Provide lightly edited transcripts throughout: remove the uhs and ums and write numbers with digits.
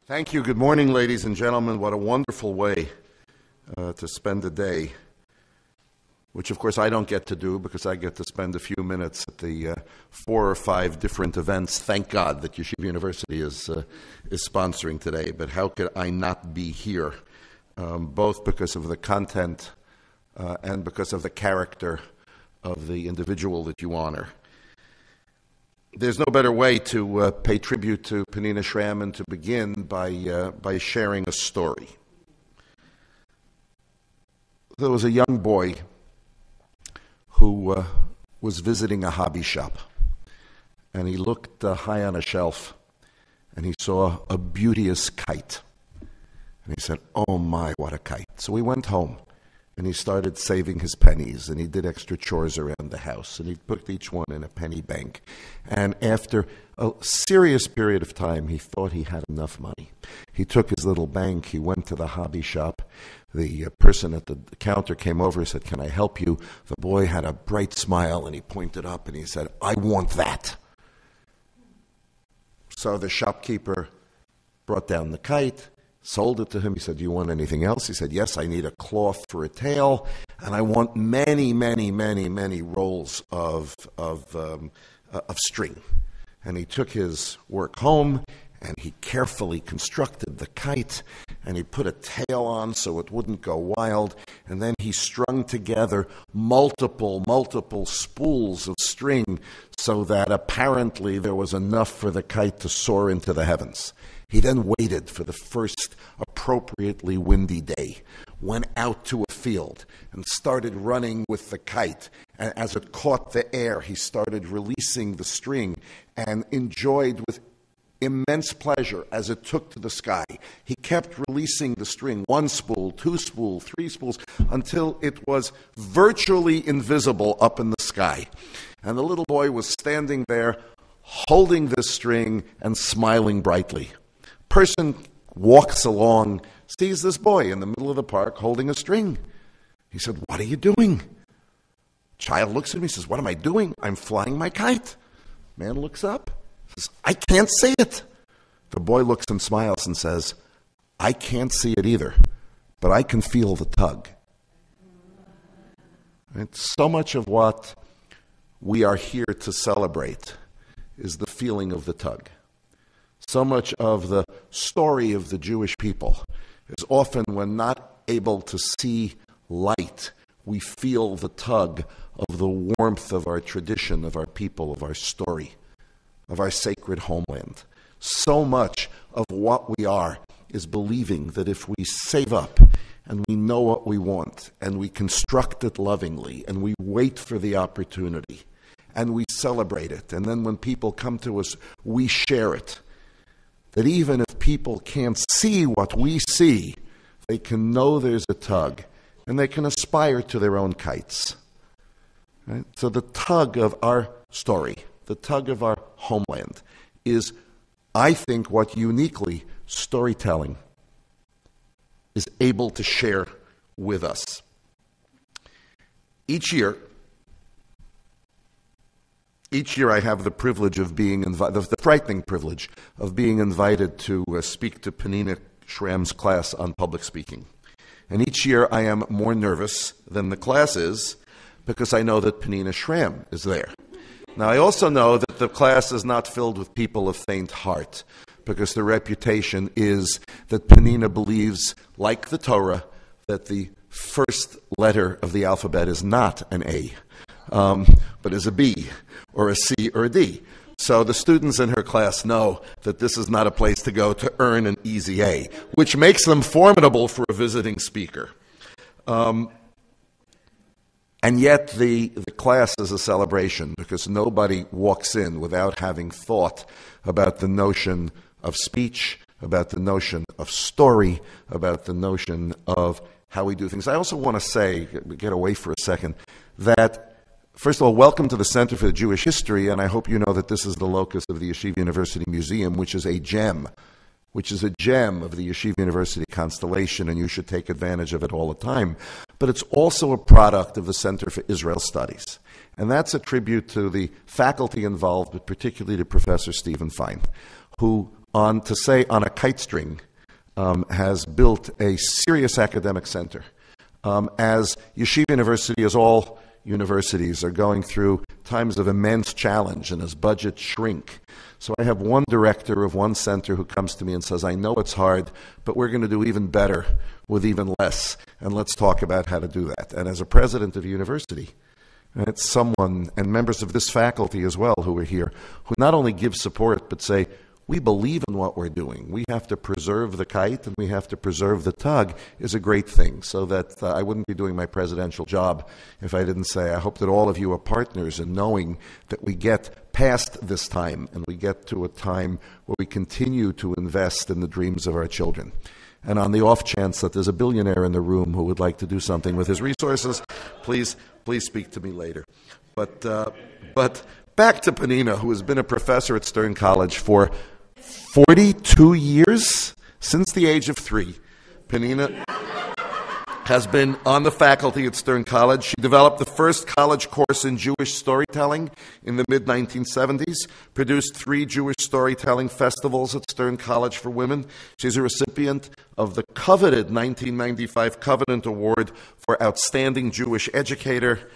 Thank you. Good morning, ladies and gentlemen. What a wonderful way to spend the day, which of course I don't get to do because I get to spend a few minutes at the 4 or 5 different events. Thank God that Yeshiva University is sponsoring today, but how could I not be here, both because of the content and because of the character of the individual that you honor. There's no better way to pay tribute to Penina Shram and to begin by sharing a story. There was a young boy who was visiting a hobby shop, and he looked high on a shelf, and he saw a beauteous kite. And he said, "Oh my, what a kite." So he went home, and he started saving his pennies, and he did extra chores around the house, and he put each one in a penny bank. And after a serious period of time, he thought he had enough money. He took his little bank, he went to the hobby shop. The person at the counter came over and said, "Can I help you?" The boy had a bright smile, and he pointed up, and he said, "I want that." So the shopkeeper brought down the kite, sold it to him. He said, "Do you want anything else?" He said, "Yes, I need a cloth for a tail, and I want many, many, many, many rolls of string." And he took his work home, and he carefully constructed the kite, and he put a tail on so it wouldn't go wild, and then he strung together multiple spools of string so that apparently there was enough for the kite to soar into the heavens. He then waited for the first appropriately windy day, went out to a field, and started running with the kite. And as it caught the air, he started releasing the string and enjoyed with immense pleasure as it took to the sky. He kept releasing the string, 1 spool, 2 spools, 3 spools, until it was virtually invisible up in the sky. And the little boy was standing there holding this string and smiling brightly. Person walks along, sees this boy in the middle of the park holding a string. He said, "What are you doing?" Child looks at me and says, "What am I doing? I'm flying my kite." Man looks up, says, "I can't see it." The boy looks and smiles and says, "I can't see it either, but I can feel the tug." And so much of what we are here to celebrate is the feeling of the tug. So much of the story of the Jewish people is often when not able to see light, we feel the tug of the warmth of our tradition, of our people, of our story, of our sacred homeland. So much of what we are is believing that if we save up and we know what we want and we construct it lovingly and we wait for the opportunity and we celebrate it, and then when people come to us, we share it, that even if people can't see what we see, they can know there's a tug, and they can aspire to their own kites. Right? So the tug of our story, the tug of our homeland, is, I think, what uniquely storytelling is able to share with us. Each year I have the privilege of being invited, the frightening privilege of being invited to speak to Penina Shram's class on public speaking. And each year I am more nervous than the class is because I know that Penina Shram is there. Now I also know that the class is not filled with people of faint heart because the reputation is that Penina believes, like the Torah, that the first letter of the alphabet is not an A, but is a B, or a C, or a D. So the students in her class know that this is not a place to go to earn an easy A, which makes them formidable for a visiting speaker. And yet the class is a celebration because nobody walks in without having thought about the notion of speech, about the notion of story, about the notion of how we do things. I also want to say, get away for a second, that first of all, welcome to the Center for Jewish History, and I hope you know that this is the locus of the Yeshiva University Museum, which is a gem of the Yeshiva University constellation, and you should take advantage of it all the time. But it's also a product of the Center for Israel Studies, and that's a tribute to the faculty involved, but particularly to Professor Stephen Fine, who on a kite string has built a serious academic center. As Yeshiva University, as all universities, are going through times of immense challenge and as budgets shrink. So I have one director of one center who comes to me and says, I know it's hard, but we're going to do even better with even less, and let's talk about how to do that. And as a president of a university, it's someone, and members of this faculty as well who are here, who not only give support, but say, we believe in what we're doing. We have to preserve the kite and we have to preserve the tug is a great thing. So that I wouldn't be doing my presidential job if I didn't say I hope that all of you are partners in knowing that we get past this time and we get to a time where we continue to invest in the dreams of our children. And on the off chance that there's a billionaire in the room who would like to do something with his resources, please speak to me later. But back to Penina, who has been a professor at Stern College for 42 years, since the age of 3. Penina has been on the faculty at Stern College. She developed the first college course in Jewish storytelling in the mid-1970s, produced 3 Jewish storytelling festivals at Stern College for Women. She's a recipient of the coveted 1995 Covenant Award for Outstanding Jewish Educator,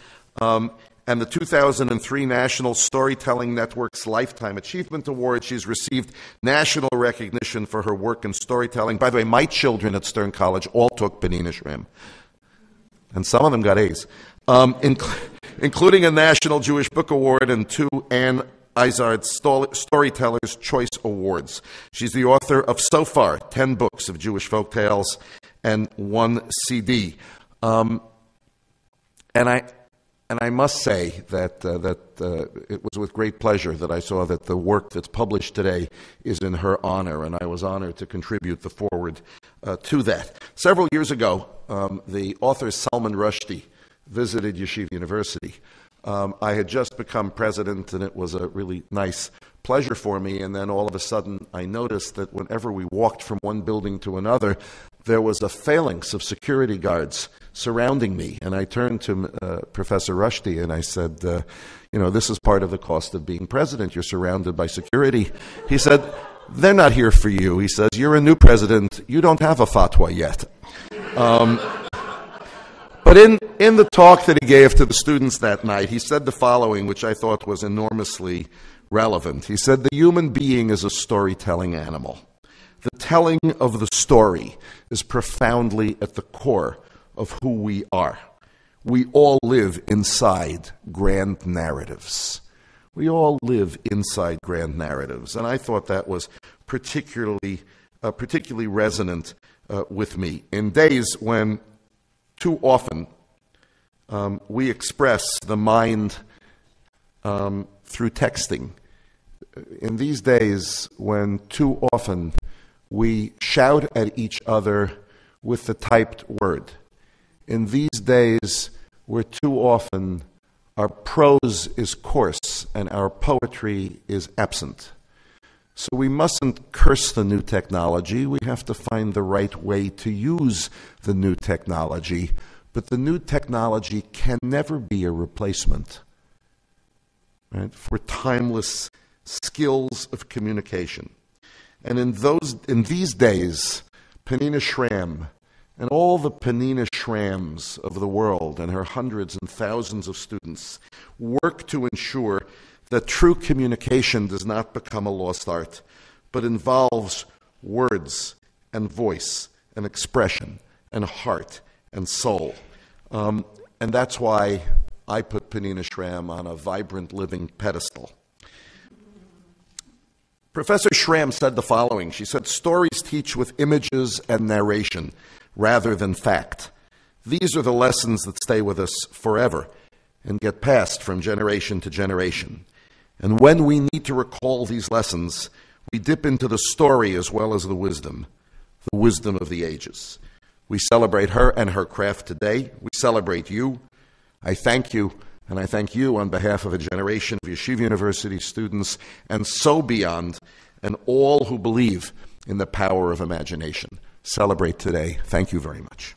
and the 2003 National Storytelling Network's Lifetime Achievement Award. She's received national recognition for her work in storytelling. By the way, my children at Stern College all took Penina Shram, and some of them got A's, including a National Jewish Book Award and 2 Ann Izard Storyteller's Choice Awards. She's the author of, so far, 10 books of Jewish folktales and 1 CD. And I must say that it was with great pleasure that I saw that the work that's published today is in her honor, and I was honored to contribute the foreword to that. Several years ago, the author Salman Rushdie visited Yeshiva University. I had just become president, and it was a really nice pleasure for me, and then all of a sudden I noticed that whenever we walked from one building to another, there was a phalanx of security guards surrounding me. And I turned to Professor Rushdie and I said, this is part of the cost of being president. You're surrounded by security. He said, they're not here for you. He says, you're a new president. You don't have a fatwa yet. But in the talk that he gave to the students that night, he said the following, which I thought was enormously relevant. He said, the human being is a storytelling animal. The telling of the story is profoundly at the core of who we are. We all live inside grand narratives. We all live inside grand narratives. And I thought that was particularly resonant with me. In days when too often we express the mind through texting, in these days when too often we shout at each other with the typed word, in these days where too often our prose is coarse and our poetry is absent. So we mustn't curse the new technology. We have to find the right way to use the new technology. But the new technology can never be a replacement, right, for timeless skills of communication. And in these days, Penina Shram and all the Penina Shrams of the world and her hundreds and thousands of students work to ensure that true communication does not become a lost art, but involves words and voice and expression and heart and soul. And that's why I put Penina Shram on a vibrant living pedestal. Professor Shram said the following. She said, stories teach with images and narration rather than fact. These are the lessons that stay with us forever and get passed from generation to generation. And when we need to recall these lessons, we dip into the story as well as the wisdom of the ages. We celebrate her and her craft today. We celebrate you. I thank you, and I thank you on behalf of a generation of Yeshiva University students and so beyond, and all who believe in the power of imagination. Celebrate today. Thank you very much.